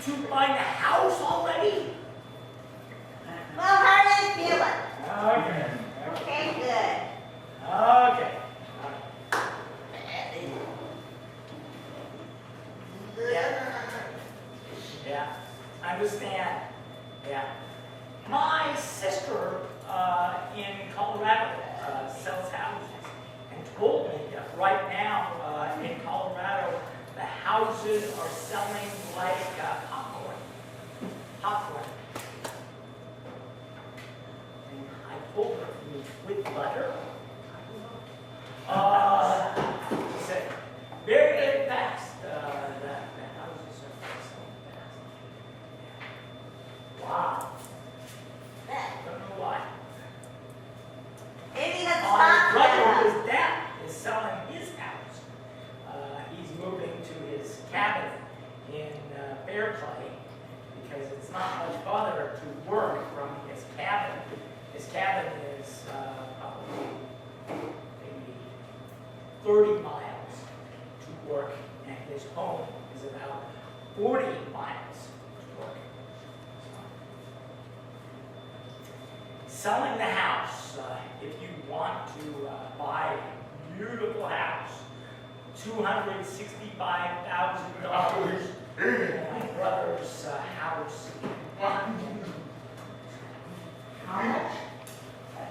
to find a house already? Well, how are you feeling? Okay. Okay, good. Okay. Yeah, I understand. Yeah. My sister in Colorado sells houses and told me that right now in Colorado the houses are selling like popcorn. Popcorn. And I told her, with butter? She said, very, very fast. The houses are selling fast. Wow. Don't know why. Maybe the My stock brother, his dad, is selling his house. He's moving to his cabin in Fairplay because it's not much farther to work from his cabin. His cabin is probably maybe 30 miles to work, and his home is about 40 miles to work. Selling the house, if you want to buy a beautiful house, $265,000. My brother's house. How much?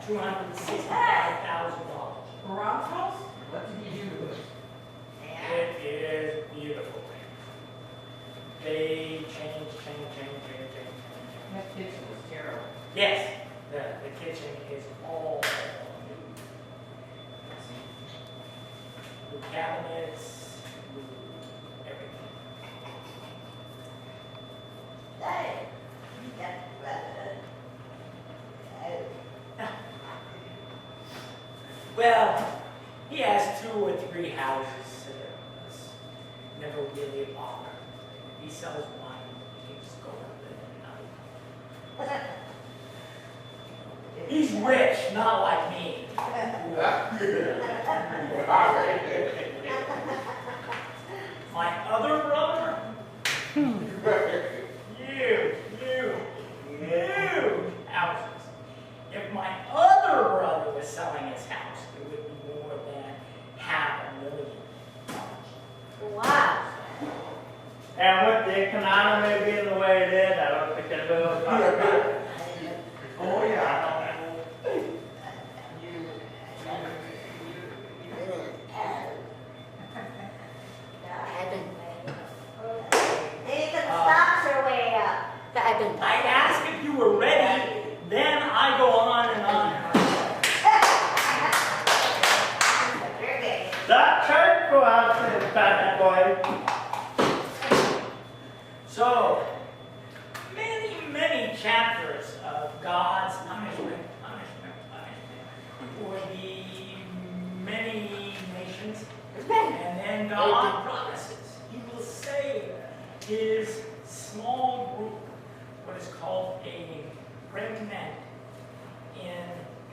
$265,000. Rob's house? What did he do with it? It is beautiful. They change. That kitchen was terrible. Yes, the kitchen is all new. New cabinets, new everything. Hey, that's Well, he has 2 or 3 houses. It's never really a bother. He sells one, he keeps going with it. He's rich, not like me. My other brother? Huge houses. If my other brother was selling his house, it would be more than $500,000. wow. And with the economy being the way it is, I don't think they're going to talk about it. Oh, yeah. Maybe the stocks are way up. I asked if you were ready, then I go on and on. You're good. That church go out to the fat boy. So, many chapters of God's punishment for the many nations. And then God promises He will save His small group, what is called a remnant in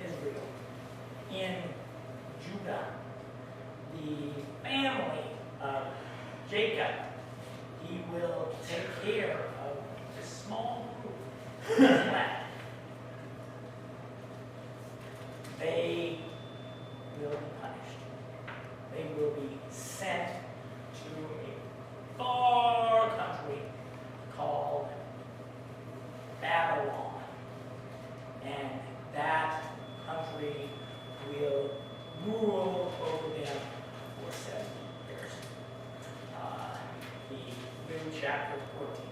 Israel, in Judah, the family of Jacob. He will take care of the small group that's left. They will be punished. They will be sent to a far country called Babylon. And that country will rule over them for 70 years. Chapter 14.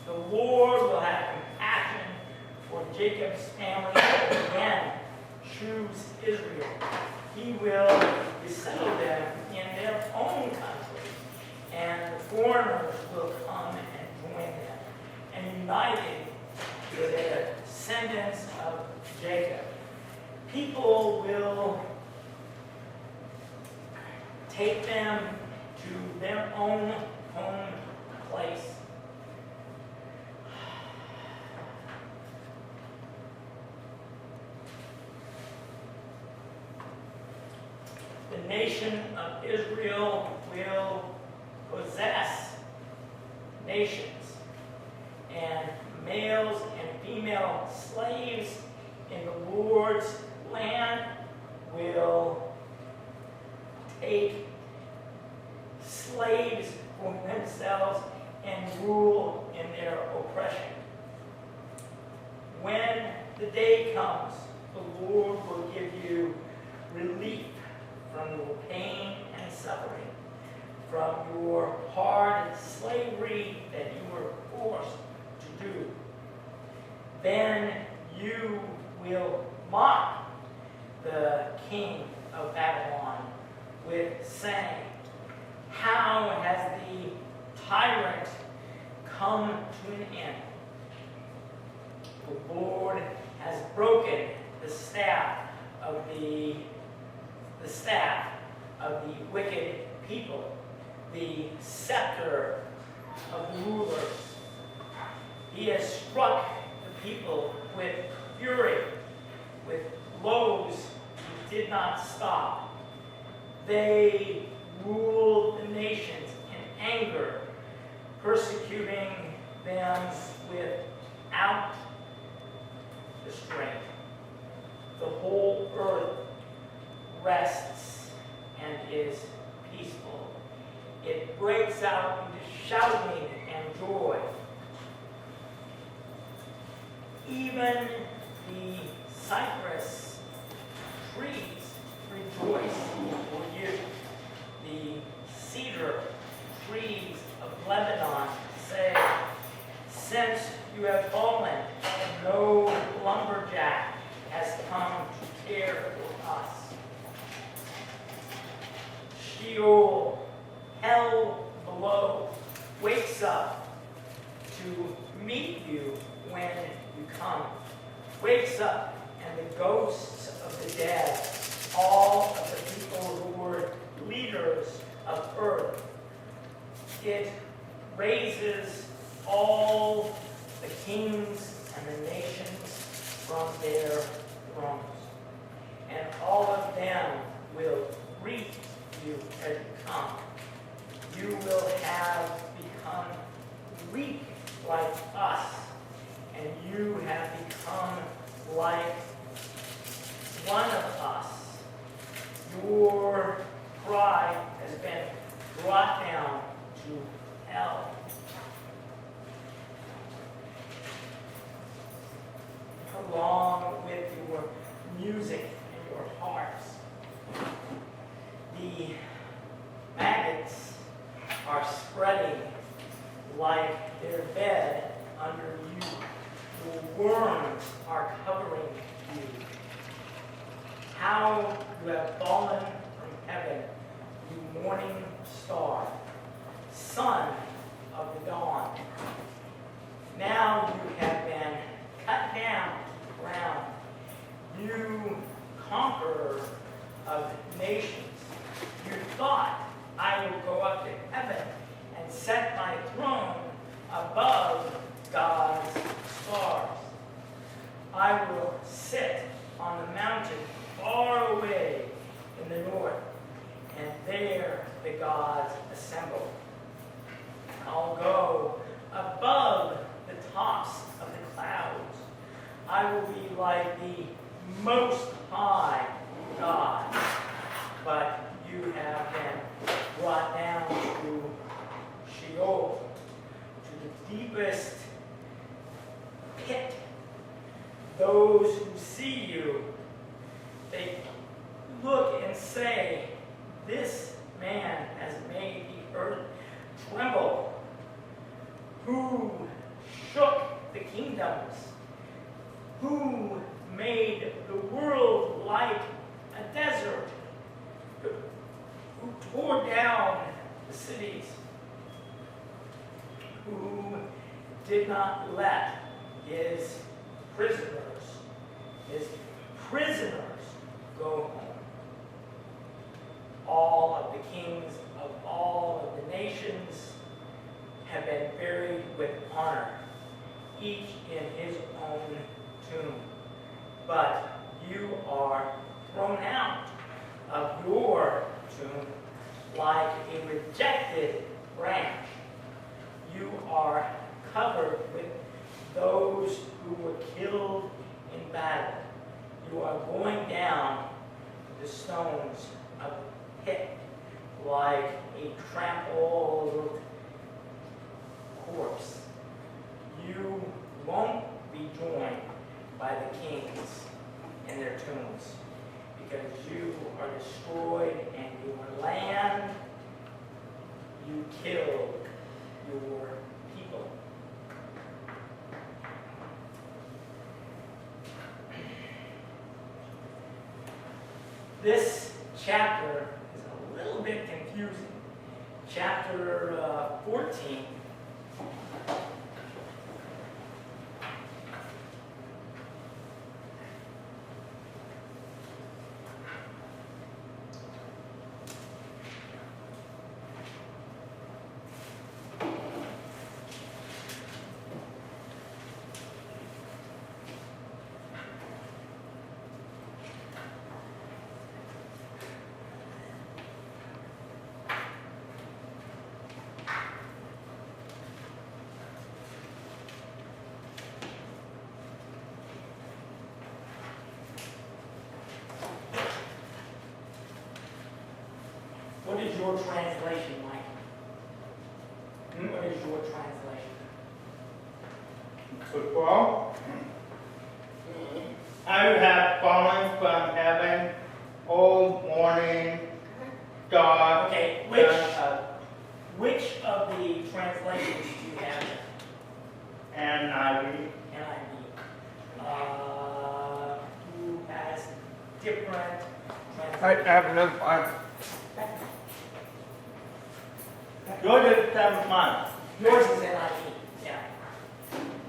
The Lord will have compassion for Jacob's family and again choose Israel. He will resettle them in their own country, and the foreigners will come and join them. And united with the descendants of Jacob, people will take them to their own home place. The nation of Israel will possess nations, and males and female slaves in the Lord's land will take slaves for themselves and rule in their oppression. When the day comes, the Lord will give you relief from your pain and suffering, from your hard slavery that you were forced to do. Then you will mock the king of Babylon with saying, "How has the tyrant come to an end? The Lord has broken the staff of the wicked people, the scepter of rulers. He has struck the people with fury, with blows he did not stop. They ruled the nations in anger, persecuting them without restraint. The whole earth rests and is peaceful. It breaks out into shouting and joy. Even the cypress trees rejoice for you. The cedar trees of Lebanon say, "Since you have fallen, no lumberjack has come to care for us." Sheol, hell below, wakes up to meet you when you come. Wakes up, and the ghosts of the dead, all of the people who were leaders of earth. It raises all the kings and the nations from their thrones, and all of them will greet you as you come. You will have become weak like us, and you have become like one of us. Your pride has been brought down to hell. Along with your music and your harps, the maggots are spreading like their bed under you. The worms are covering you. How you have fallen from heaven, you morning star, son of the dawn. Now you have been cut down to the ground, you conqueror of nations. You thought, "I will go up to heaven and set my throne above God's stars. I will sit on the mountain far away in the north, and there the gods assemble. I'll go above the tops of the clouds. I will be like the Most High God." But you have been brought down to Sheol, to the deepest pit. Those who see you, they look and say, "This man has made the earth tremble. Who shook the kingdoms? Who made the world like a desert? Who tore down the cities? Who did not let his prisoners go home? All of the kings of all of the nations have been buried with honor, each in his own tomb. But you are thrown out of your tomb like a rejected branch. You are your people. This chapter is a little bit confusing. Chapter 14. What is your translation, Mike? What is your translation? Football. I have fallen from heaven, old morning star. Okay, which of the translations do you have? NIV. NIV. Who has different I translations? have another one. Yours is 7 months. Yours is NIV. Yeah.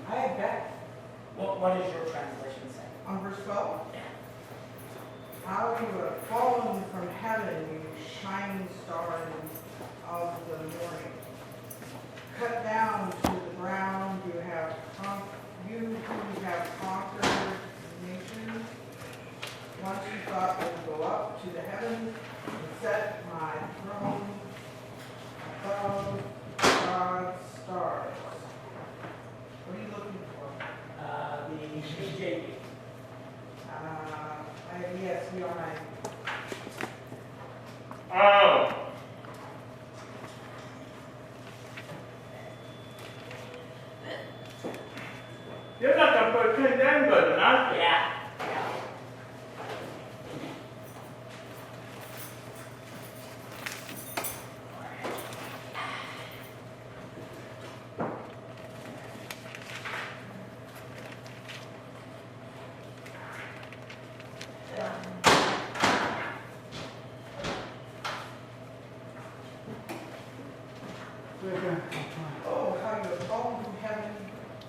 I have that What does your translation say? on verse 12. Yeah. How you have fallen from heaven, you shining stars of the morning. Cut down to the ground, you who have conquered nations. Once you thought I would go up to the heavens and set my throne above God's stars. What are you looking for? The KJV. Yes, we are. Oh. You're not going to put 10 down good enough. Yeah. Oh, how you have fallen from heaven,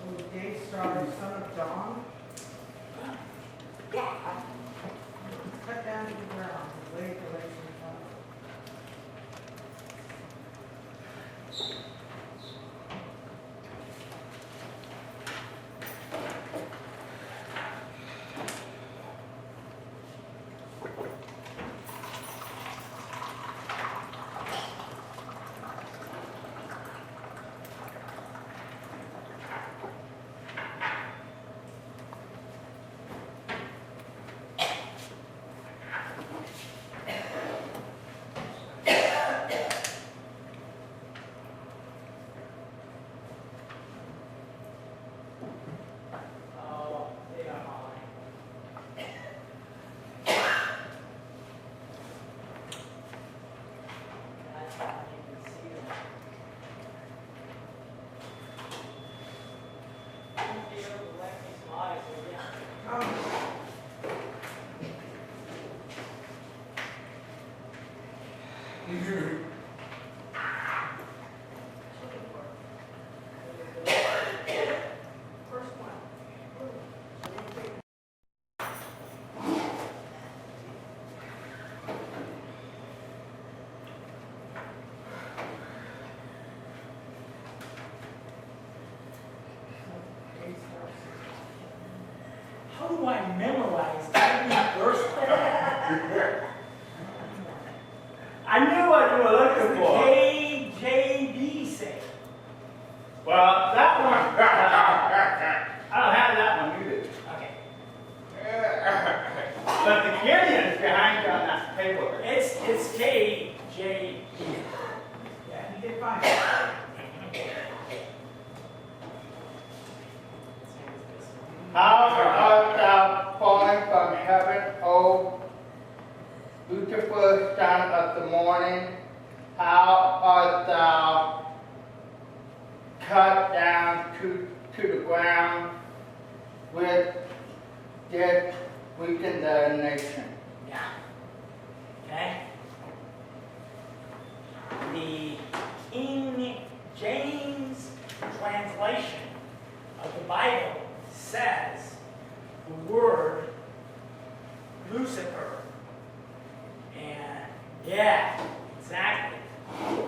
O day star, son of dawn. Cut down to the ground, and lay the lakes in fire. Oh, they are mine. That's how you can see them. Be able to let me slide, so yeah. First one. How do I memorize every verse? I knew what you were What does looking the for. KJV say? Well, that one, I don't have that one either. Okay. But the Gideon's behind you on that paper. It's KJV. Yeah, you did fine. How art thou fallen from heaven, O beautiful son of the morning? How art thou cut down to the ground with that weaken the nation. Yeah. Okay? The King James translation of the Bible says the word Lucifer. And yeah, exactly. Okay.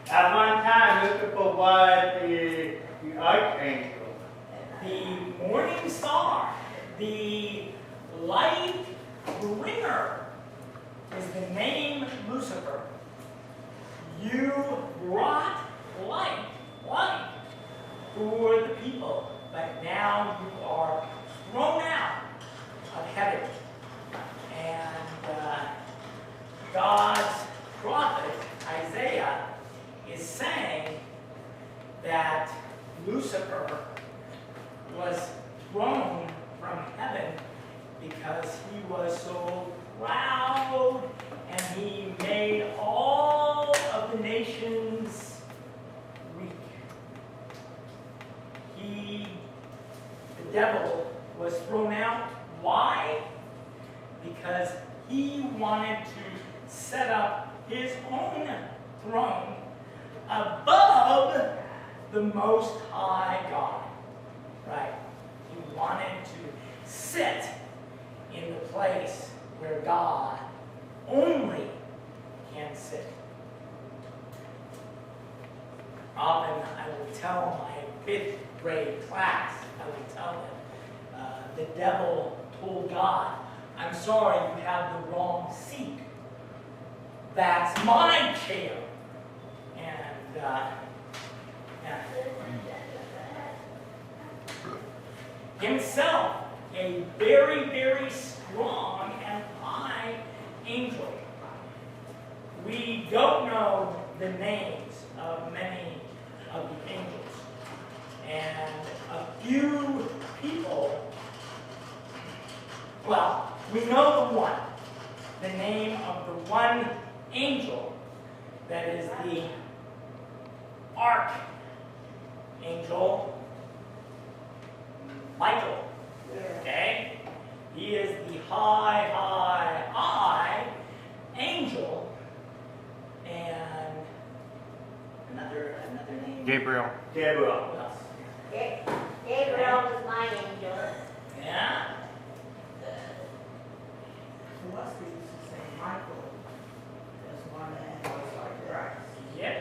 At one time, Lucifer was the archangel. The morning star, the light bringer, is the name Lucifer. You brought light for the people, but now you are thrown out of heaven. And God's prophet Isaiah is saying that Lucifer was thrown from heaven because he was so proud and he made all of the nations weak. The devil, was thrown out. Why? Because he wanted to set up his own throne above the Most High God. Right? He wanted to sit in the place where God only can sit. Often I will tell my 5th grade class, I will tell them, the devil told God, "I'm sorry, you have the wrong seat. That's my chair." And yeah. Himself, a very, very strong and high angel. We don't know the names of many of the angels. And a few people, well, we know the one. The name of the one angel that is the archangel Michael. Okay? He is the high angel. And another name? Gabriel. Gabriel. What else? Gabriel was my angel. Yeah? Celeste used to say Michael as one that was like Christ. Yep.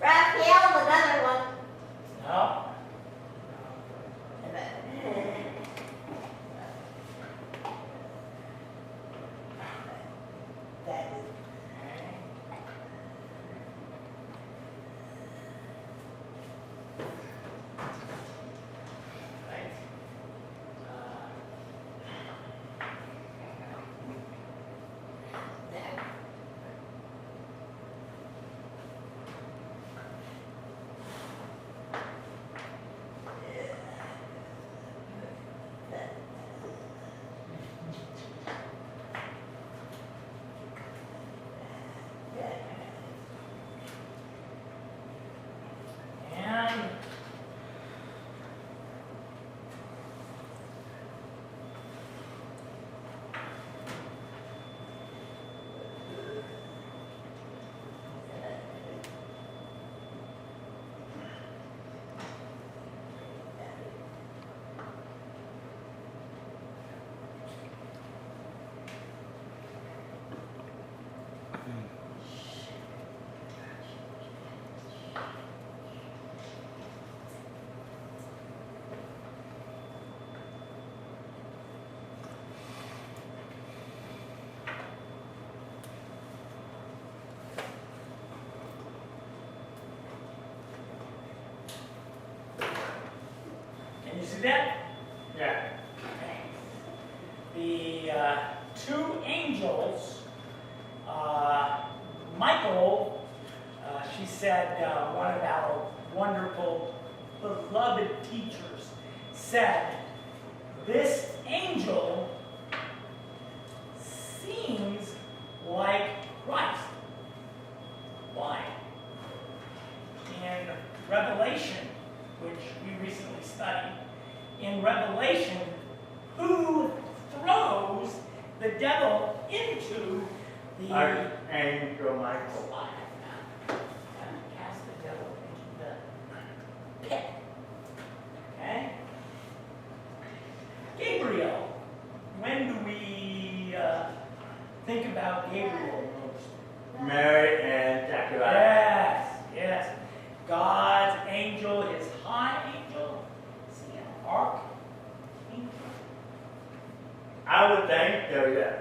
Raphael's another one. No? That is Okay. Right. And can you see that? Yeah. Okay. The two angels said, one of our wonderful, beloved teachers said, this angel seems like Christ. Why? In Revelation, which we recently studied, in Revelation, who throws the devil into the Archangel Michael. cast the devil into the pit. Okay? Gabriel. When do we think about Gabriel most? Mary and Zechariah. Yes, yes. God's angel, his high angel. Is he an archangel? I would think so, yeah.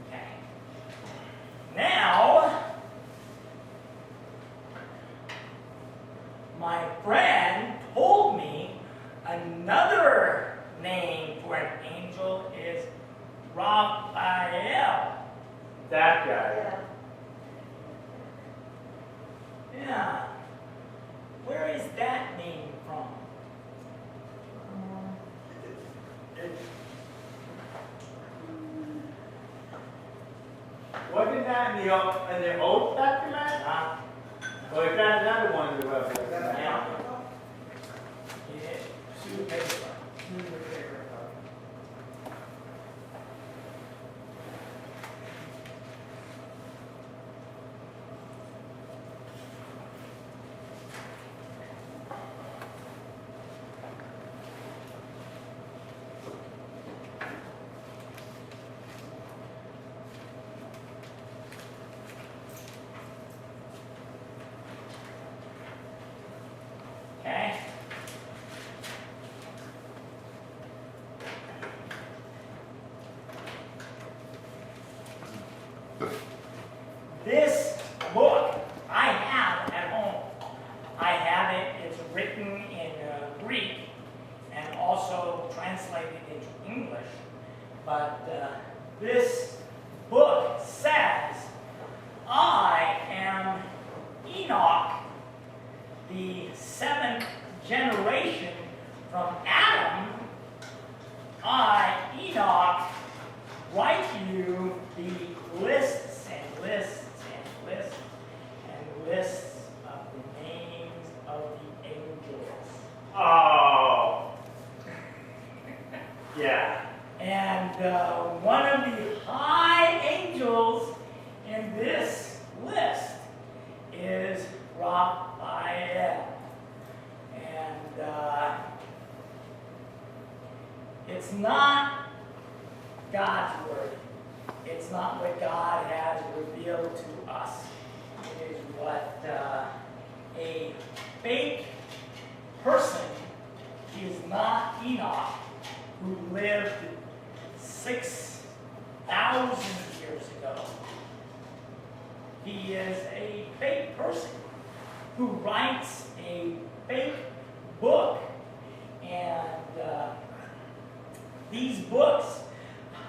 Okay. Now, my friend told me another name for an angel is Raphael. That guy. Yeah. Yeah. Where is that name from? Wasn't that in the Old Testament? Or is that another one in the Revelation? Yeah. Yeah. Sue paper. Okay. This book I have at home. I have it. It's written in Greek and also translated into English. But this book says, I am Enoch, the seventh generation from Adam. I, Enoch, write you the lists and lists and lists and lists of the names of the angels. Oh. Yeah. And one of the high angels in this list is Raphael. And it's not God's word. It's not what God has revealed to us. It is what a fake person, he is not Enoch, who lived 6,000 years ago. He is a fake person who writes a fake book. And these books,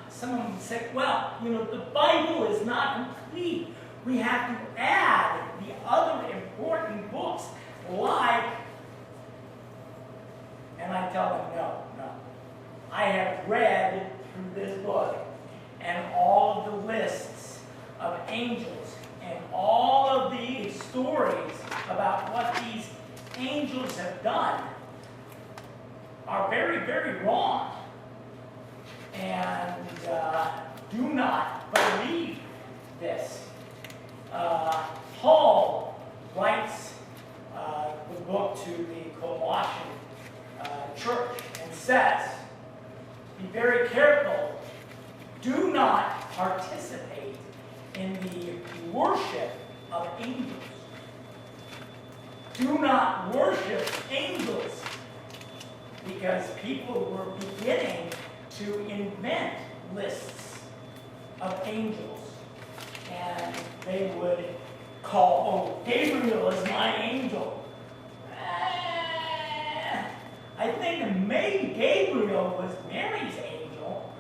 some of them say, well, you know, the Bible is not complete. We have to add the other important books like, and I tell them, no. I have read through this book and all of the lists of angels and all of the stories about what these angels have done are very, very wrong. And do not believe this. Paul writes the book to the Colossian church and says, be very careful. Do not participate in the worship of angels. Do not worship angels, because people were beginning to invent lists of angels. And they would call, oh, Gabriel is my angel. I think maybe Gabriel was Mary's angel.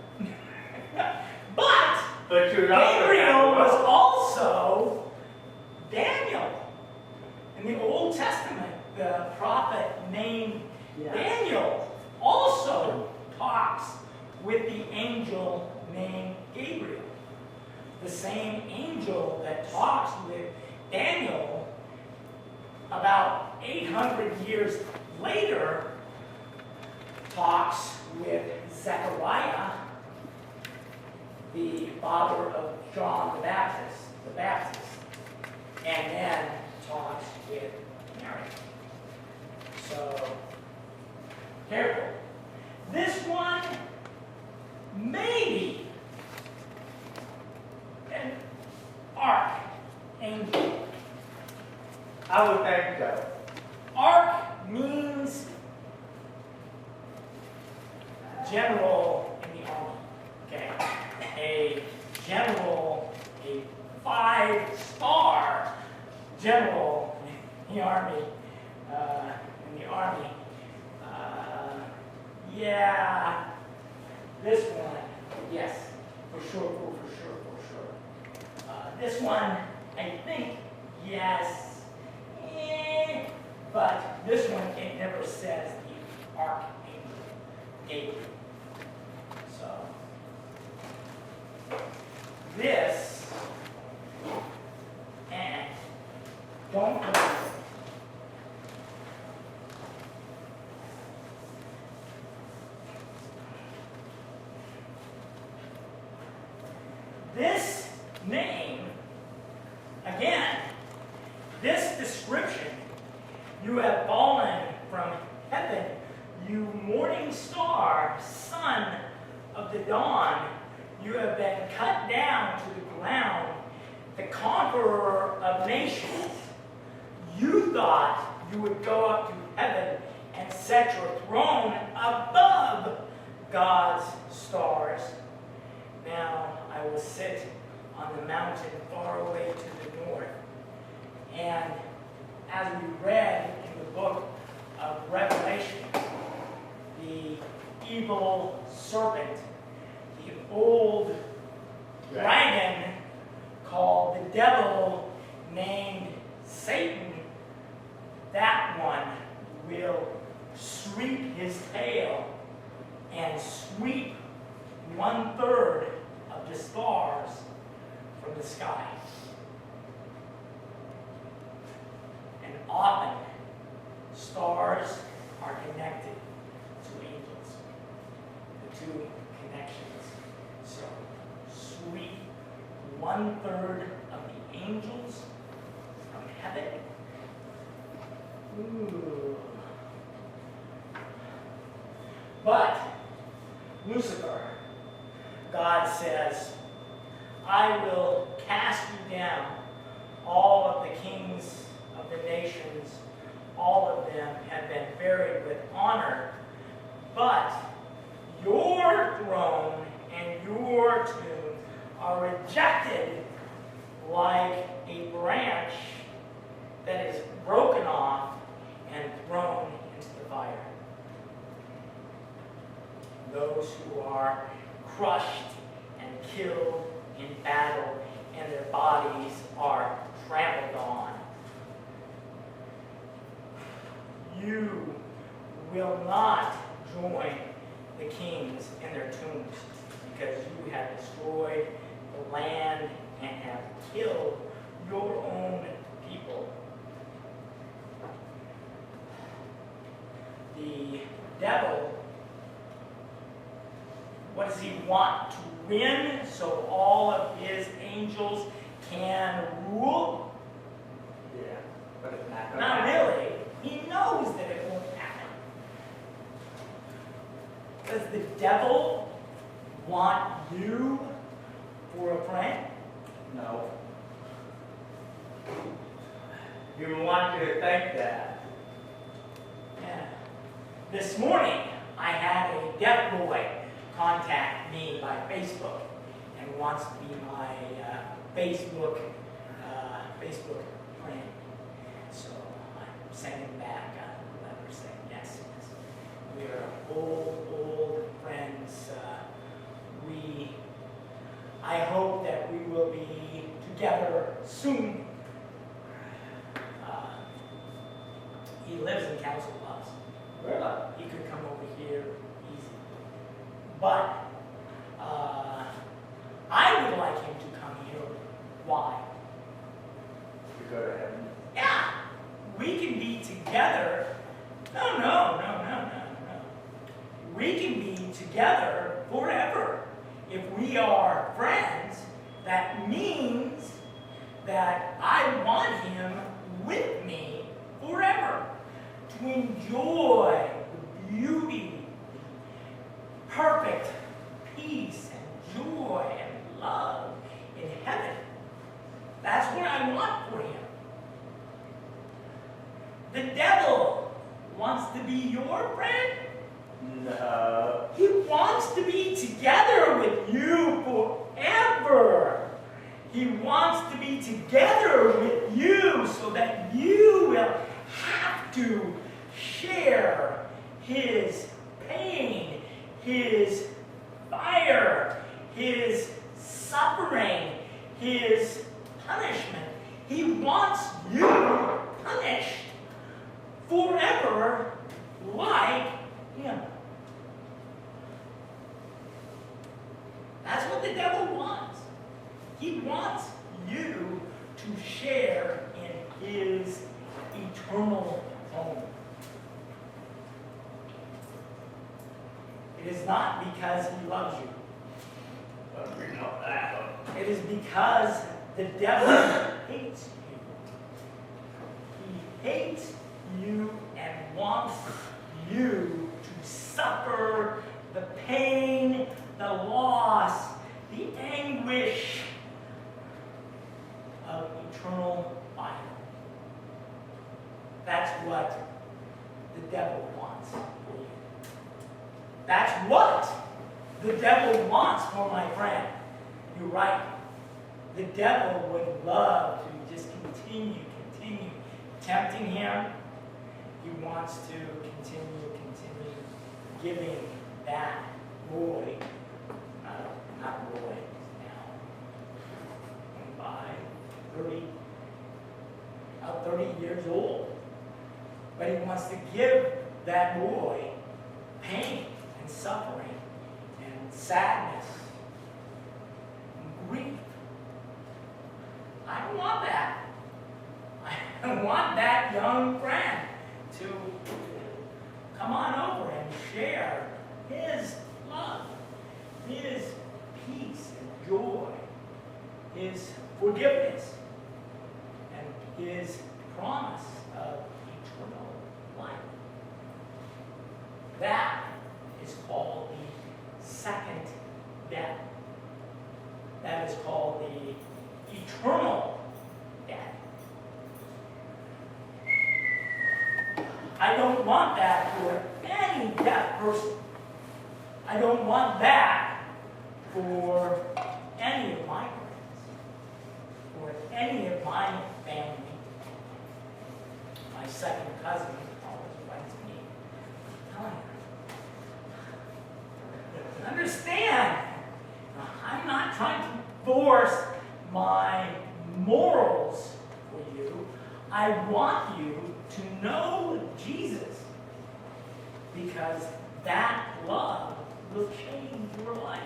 But But you Gabriel was also Daniel. In the Old Testament, the prophet named Daniel also talks with the angel named Gabriel. The same angel that talks with Daniel about 800 years later talks with Zechariah, the father of John the Baptist, and then talks with Mary. So, careful. This one, maybe an archangel. I would think so. Arch means general in the army. Okay, a general, a 5-star general in the army. Yeah, this one, yes, for sure. This one, I think, yes, but this one, it never says the archangel Gabriel. So, this, and don't go. This name, again, this description, you have fallen from heaven, you morning star, son of the dawn, you have been cut down to the ground, the conqueror of nations. You thought you would go up to heaven and set your throne above God's stars. Now I will sit on the mountain far away to the north. And as we read in the book of Revelation, the evil serpent, the old dragon called the devil, named Satan, that one will sweep his tail and sweep 1/3 of the stars from the sky. And often, stars are connected to angels. The two connections. So, sweep 1/3 of the angels from heaven. Ooh. But, Lucifer, God says, I will cast you down, all of the kings of the nations, all of them have been buried with honor, but your throne and your tomb are rejected like a branch that is broken off and thrown into the fire. Those who are crushed and killed in battle, and their bodies are trampled on. You will not join the kings in their tombs, because you have destroyed the land and have killed your own people. The devil, what does he want? To win so all of his angels can rule? Yeah, but it's not going to Not happen. really. He knows that it won't happen. Does the devil want you for a friend? No. You want you to think that. Yeah. This morning, I had a deaf boy contact me by Facebook and wants to be my Facebook friend. So I'm sending back a letter saying yes, we old friends. I hope that we will be together soon. He lives in Council Bluffs. Really? He could come over here easy. But I would like him to come here. Why? To go to heaven. Yeah, we can be together. No. We can be together forever. If we are friends, that means that I want him with me forever to enjoy the beauty, perfect peace and joy and love in heaven. That's what I want for him. The devil wants to be your friend. No. He wants to be together with you forever. He wants to be together with you so that you will have to share his pain, his fire, his suffering, his punishment. He wants you punished forever like him. That's what the devil wants. He wants you to share in his eternal home. It is not because he loves you. But we know that. It is because the devil hates you. He hates you and wants you to suffer the pain, the loss, the anguish of eternal fire. That's what the devil wants for you. That's what the devil wants for my friend. You're right. The devil would love to just continue tempting him. He wants to continue giving that boy, not boy, now, 25, 30 years old. But he wants to give that boy pain and suffering and sadness and grief. I don't want that. I want that young friend to come on over and share his love, his peace and joy, his forgiveness, and his promise of eternal life. That is called the second death. That is called the eternal death. I don't want that for any deaf person. I don't want that for any of my friends, or any of my family. My second cousin always writes me, telling her, understand, I'm not trying to force my morals for you. I want you to know Jesus, because that love will change your life.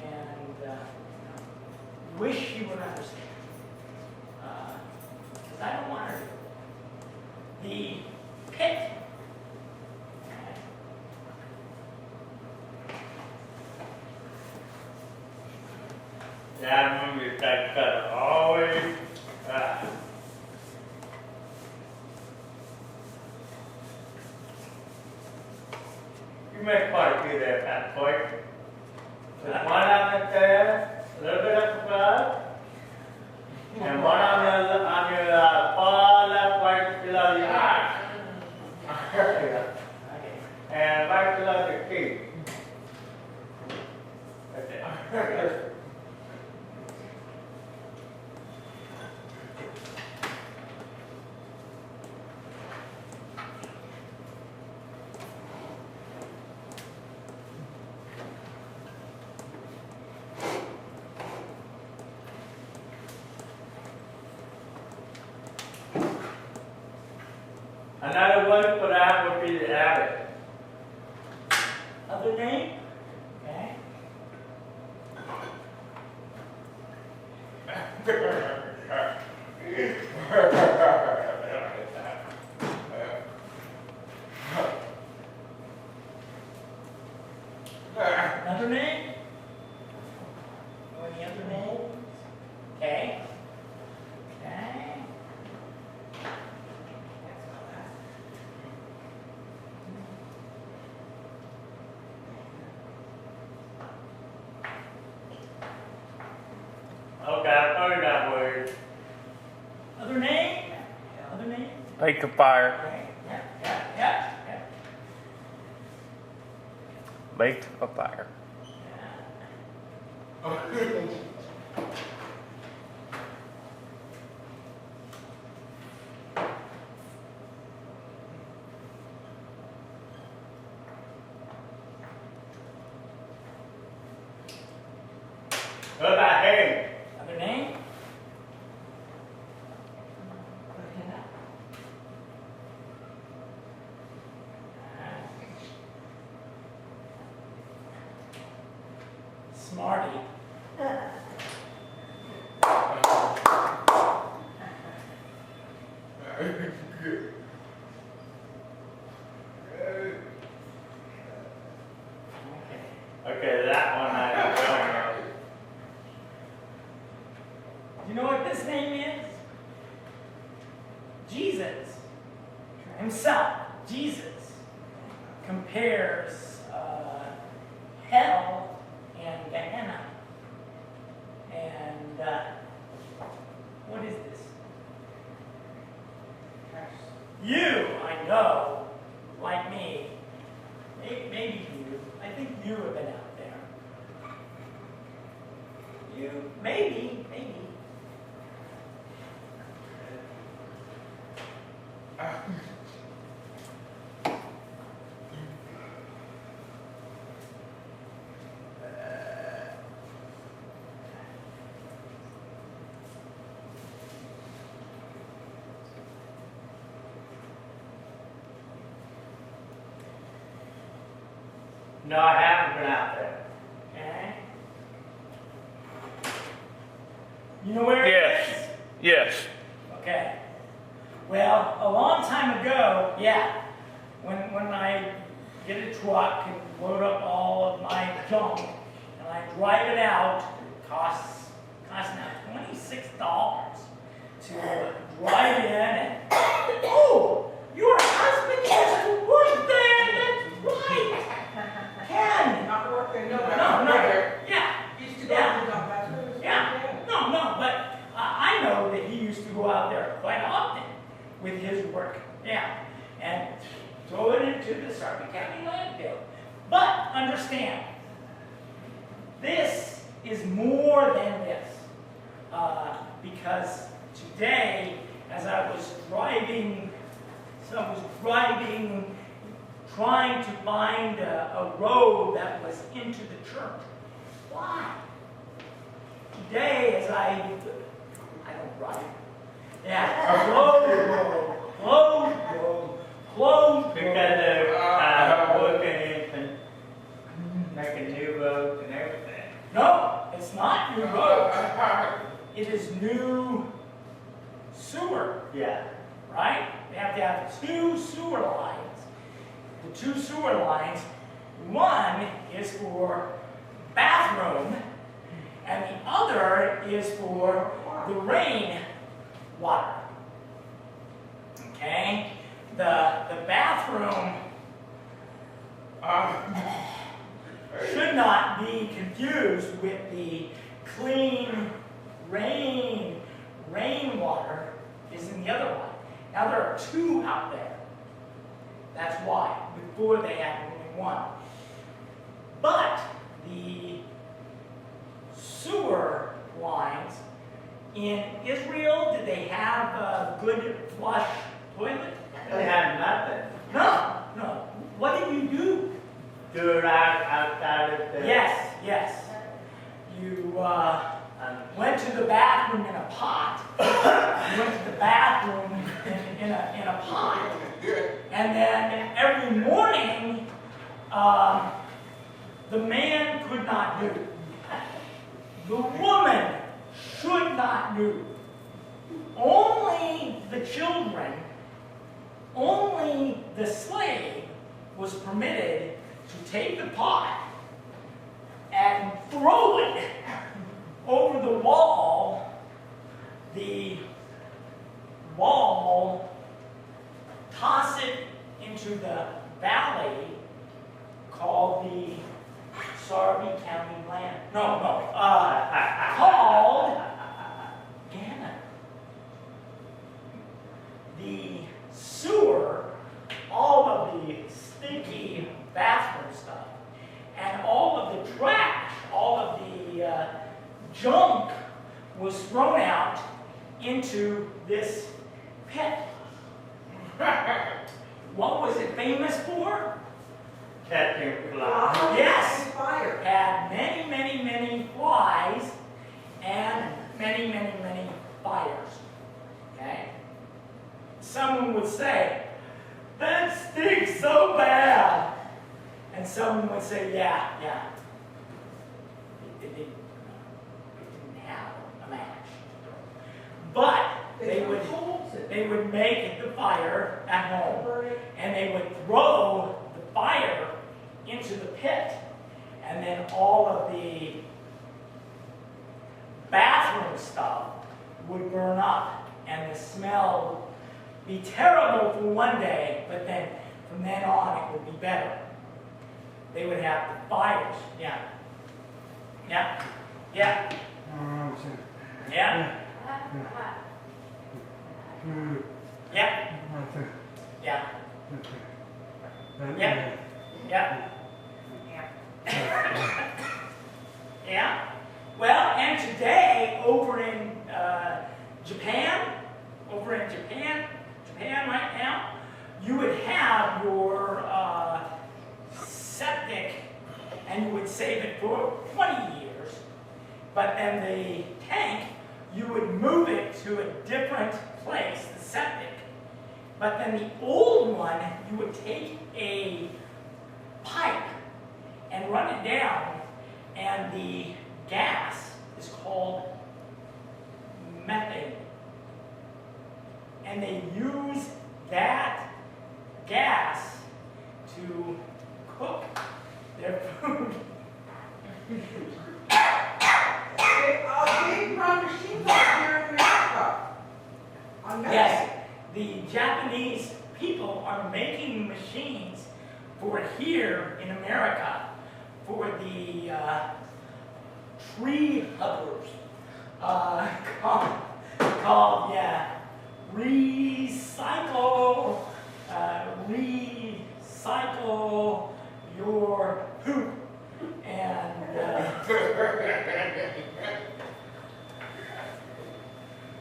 And wish you would understand. Because I don't want her to. The pit. Yeah, I remember that cut always. You make quite a few there, Pat Boy. There's one on the there, a little bit up above, and one on your far left, right below your eye. Okay. And right below your feet. Right there. Another word for that would be the abbot. Other name? Okay. Another name? Or any other name? Okay. Okay. Okay, I've heard that word. Other name? Other name? Lake of fire. Okay. Yeah. Lake of fire. What about him? Other name? Smarty. Okay, that one I don't know. Do you know what this name is? Jesus himself, Jesus, compares hell and Gehenna. And what is this? You, I know, like me, maybe you, I think you have been out there. You, maybe. No, I haven't been out there. Okay. You know where it Yes. is? Yes. Okay. Well, a long time ago, yeah, when I get a truck and load up all of my junk and I drive it out, it costs now $26 to drive in and, oh, your husband used to work there, that's right. Ken. Not working, no, but No, there. yeah. Used to go Yeah. to the dump, that's where it was. Yeah, no, but I know that he used to go out there quite often with his work, yeah, and throw it into the Sarpy County landfill. But understand, this is more than this, because today, as I was driving, trying to find a road that was into the church. Why? Today, as I don't drive. Yeah, closed. Because they're working and making new roads and everything. No, it's not new road. It is new sewer, Yeah. right? They have to have 2 sewer lines. The 2 sewer lines, one is for bathroom, and the other is for the rain water. Okay? The bathroom should not be confused with the clean rainwater is in the other one. Now there are 2 out there. That's why. Before they had only 1. But the sewer lines in Israel, did they have a good flush toilet? They had nothing. No. What did you do? Do it outside of the. Yes. You went to the bathroom in a pot. You went to the bathroom in a pot. the man could not do. The woman should not do. Only the children, only the slave was permitted to take the pot and throw it over the wall. The wall, toss it into the valley called the Sarvey County land. Called Ghana. The sewer, all of the stinky bathroom stuff, and all of the trash, all of the junk was thrown out into this pit. What was it famous for? Catching flies. Yes. Fire. Had many, many, many flies and many, many, many fires. Okay? Someone would say, that stinks so bad. And someone would say, yeah. It didn't have a match. But they would make the fire at home, and they would throw the fire into the pit, and then all of the bathroom stuff would burn up, and the smell would be terrible for one day, but then from then on it would be better. They would have the fires. Yeah. Yeah. Well, and today over in Japan right now, you would have your septic, and you would save it for 20 years. But then the tank, you would move it to a different place, the septic. But then the old one, you would take a pipe and run it down, and the gas is called methane. And they use that gas to cook their food. They run machines out here in America. On methane. Yes, the Japanese people are making machines for here in America for the tree huggers. Called recycle your poop. And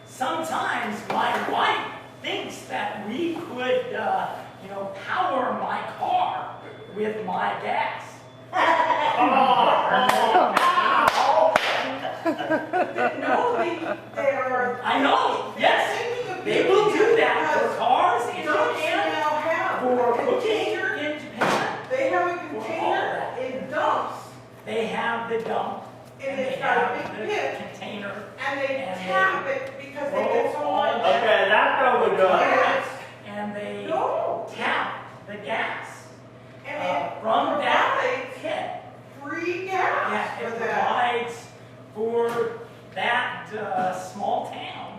sometimes my wife thinks that we could, power my car with my gas. I know, yes. They will do that for cars in Japan, for cooking in Japan. They have a container in dumps, They have the dump, and they it's got a have big the pit, container. and they tap it because they get so much. Okay, that's what we're doing. Yes. And they No. tap the gas And it from that provides pit. free Yeah, gas it for that. provides for that small town.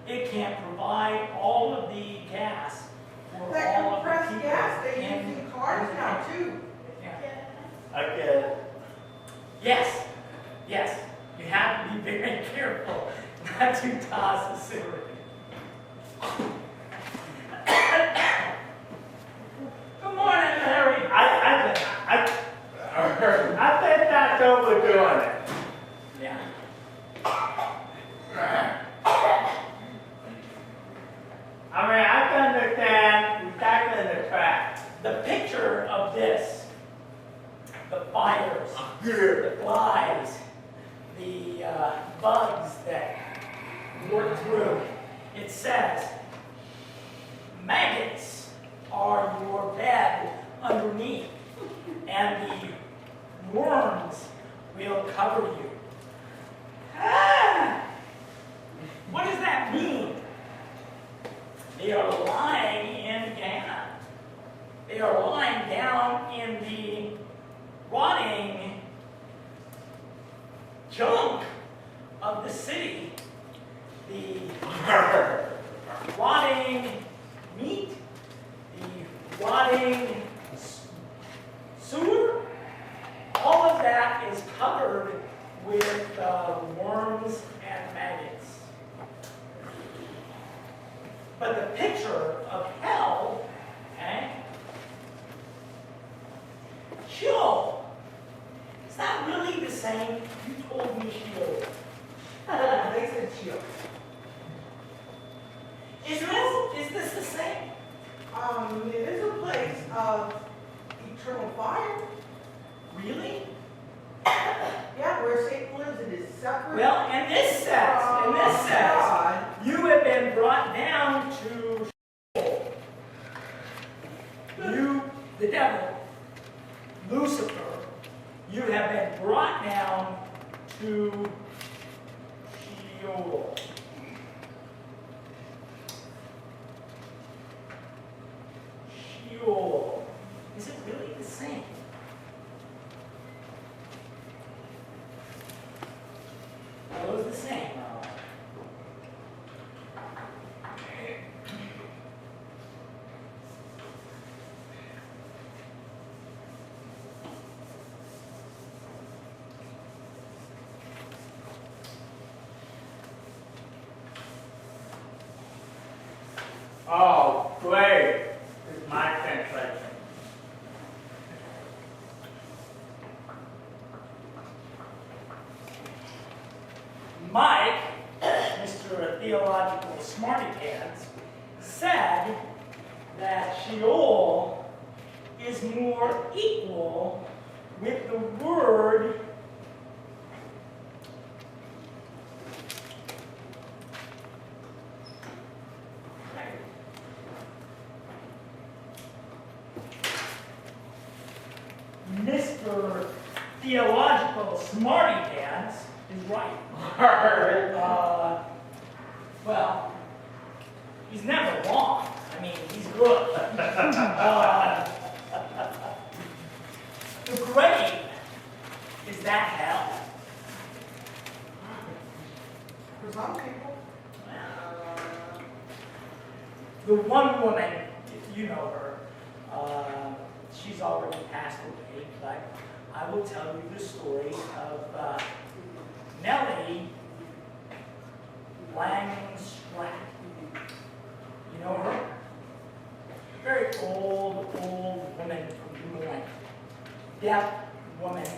It can provide all of the gas for That all of the compressed people. gas they in- use in cars now too. Yeah. Okay. Yes, you have to be very careful not to toss a cigarette. Good morning, Larry. I think that's overdoing it. Yeah. I mean, I can understand recycling the trash. The picture of this, the fires, the flies, the bugs that work through, it says, maggots are your bed underneath. and the worms will cover you. Ah! What does that mean? They are lying in Gehenna. They are lying down in the rotting junk of the city. The rotting meat, the rotting sewer, all of that is covered with worms and maggots. But the picture of hell, okay? Sheol. Is that really the same? You told me Sheol. They said chill. Is this the same? It is a place of eternal fire. Really? Yeah, where Satan lives, it is separate. Well, and this says, God. you have been brought down to Sheol. You, the devil, Lucifer, you have been brought down to Sheol. Sheol. Is it really the same? It was the same. Oh, great, is my translation. Mike, Mr. Theological Smarty Pants, said that Sheol is more equal with the word Mr. Theological Smarty Pants is right. Well, he's never wrong. I mean, he's good. The grave, is that hell? For some people. The one woman, if you know her, she's already passed away, but I will tell you the story of Nellie Langstrat. You know her? Very old woman from New England. Deaf woman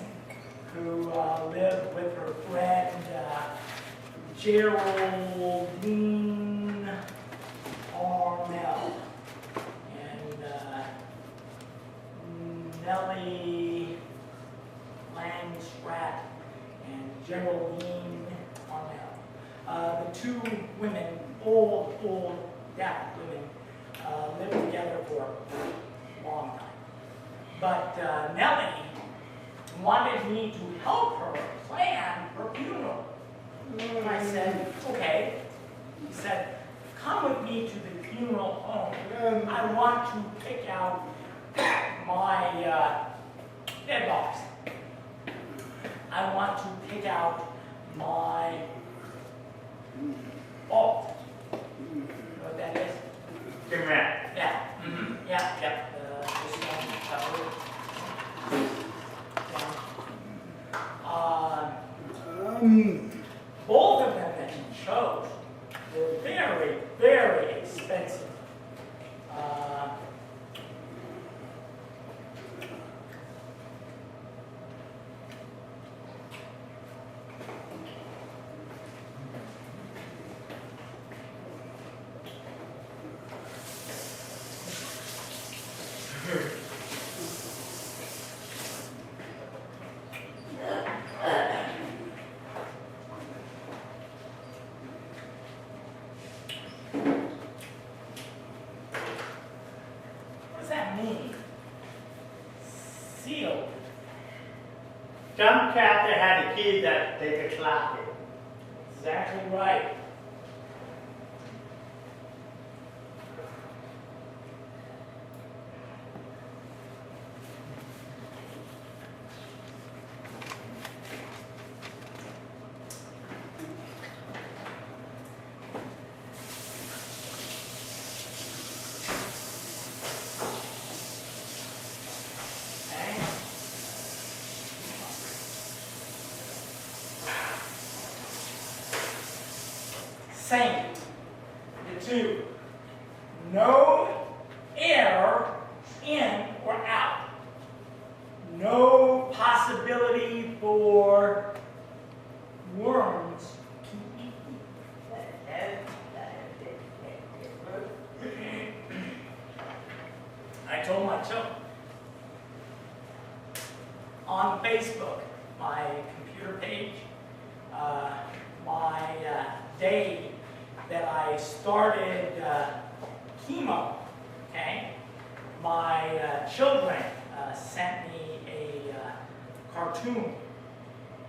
who lived with her friend Geraldine Arnell. And Nellie Langstrat and Geraldine Arnell. The two women, old deaf women, lived together for a long time. But Nellie wanted me to help her plan her funeral. And I said, okay. He said, come with me to the funeral home. I want to pick out my dead box. I want to pick out my vault. You know what that is? Give me that. Yeah. Yeah. This one covered. Both of them that he chose were very, very expensive. some chapter had a key that they could lock it. Exactly right. Okay. Same. The two. No air in or out. No possibility for worms to eat you. I told my children on Facebook, my computer page, my day that I started chemo, okay? My children sent me a cartoon,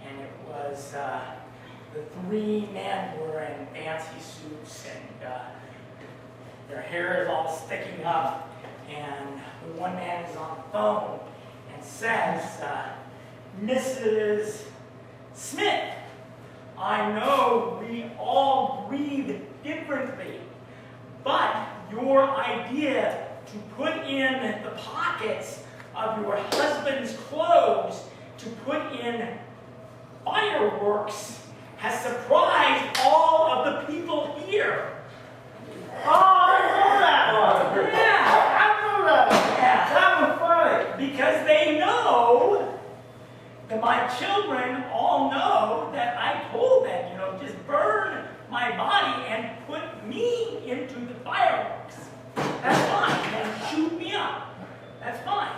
and it was the three men were in fancy suits, and their hair is all sticking up, and the one man is on the phone and says, Mrs. Smith, I know we all breathe differently, but your idea to put in the pockets of your husband's clothes to put in fireworks has surprised all of the people here. Oh, I know that one. Yeah. I know that one. Yeah. That was funny. Because they know that my children all know that I told them, just burn my body and put me into the fireworks. That's fine. And shoot me up. That's fine.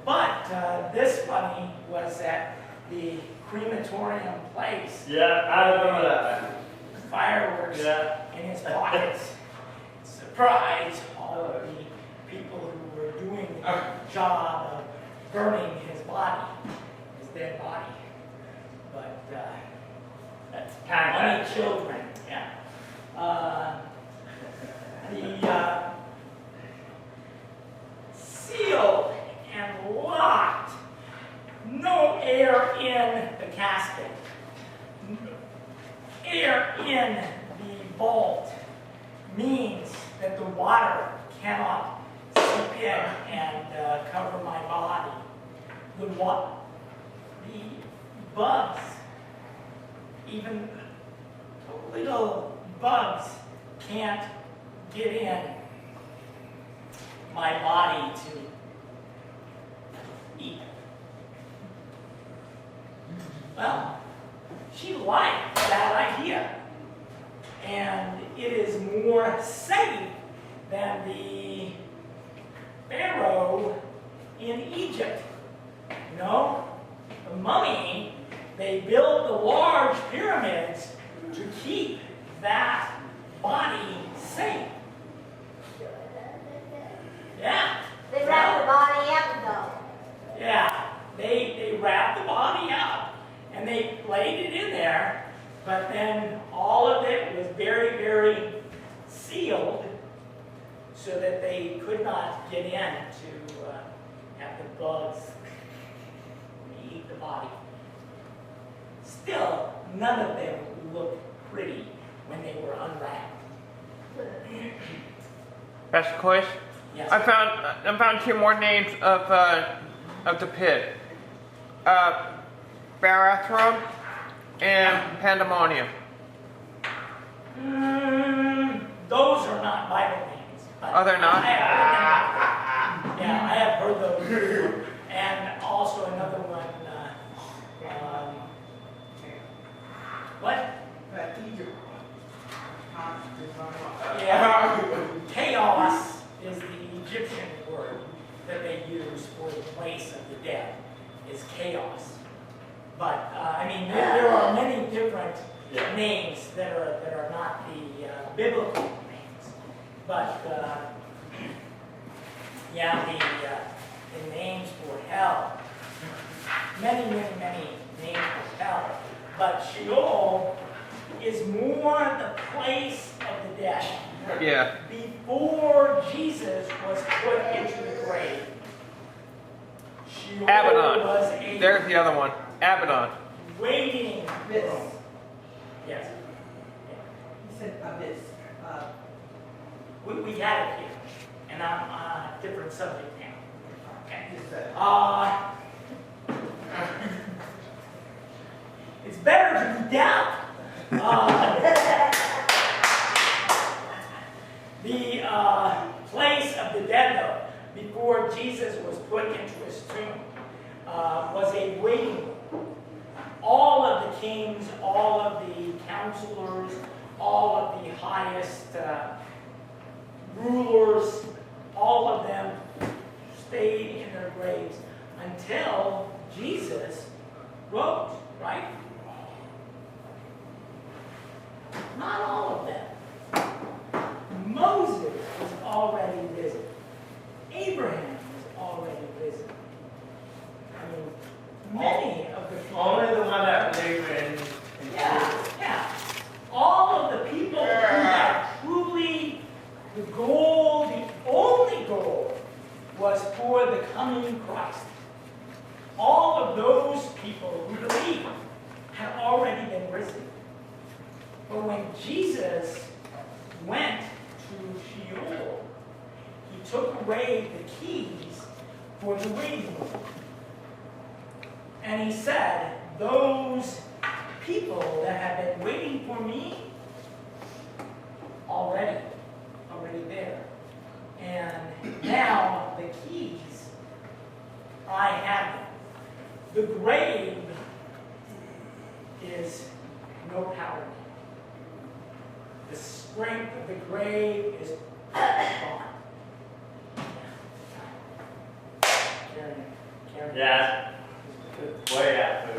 But this bunny was at the crematorium place. Yeah, I remember that. Fireworks Yeah. in his pockets. Surprise all of the people who were doing the job of burning his body, his dead body. But That's kind funny of children, yeah. The sealed and locked, no air in the casket, air in the vault means that the water cannot seep in and cover my body. The bugs, even the little bugs, can't get in my body to eat. Well, she liked that idea. And it is more safe than the Pharaoh in Egypt. The mummy, they built the large pyramids to keep that body safe. Yeah. They wrap the body up though. Yeah, they wrapped the body up and they laid it in there, but then all of it was very, very sealed so that they could not get in to have the bugs eat the body. Still, none of them looked pretty when they were unwrapped. Pastor Cloyce, Yes. I found two more names of the pit. Barathrum and Pandemonium. Those are not Bible names. But Oh, they're not? I have heard those. And also another one. What? That Egypt. Yeah. Chaos is the Egyptian word that they use for the place of the dead. Is chaos. But there are many different names that are not the biblical names. But the names for hell many names to tell. But Sheol is more the place of the dead. Yeah. Before Jesus was put into the grave, Sheol Abaddon. was a There's the other one. Abaddon. waiting Abyss. room. Yes. He said abyss. We had it here, and I'm on a different subject now. Okay. He said. It's better to be down. The place of the dead, though, before Jesus was put into his tomb, was a waiting room. All of the kings, all of the counselors, all of the highest rulers, all of them stayed in their graves until Jesus rose, right? Not all of them. Moses was already risen. Abraham was already risen. I mean, many of the people. Only the one that believe in Yeah. All of the people who had truly the goal, the only goal, was for the coming Christ. All of those people who believed had already been risen. But when Jesus went to Sheol, he took away the keys for the waiting room. And he said, those people that have been waiting for me, already there. And now the keys, I have them. The grave is no power. The strength of the grave is gone. Karen. Yeah. Way after.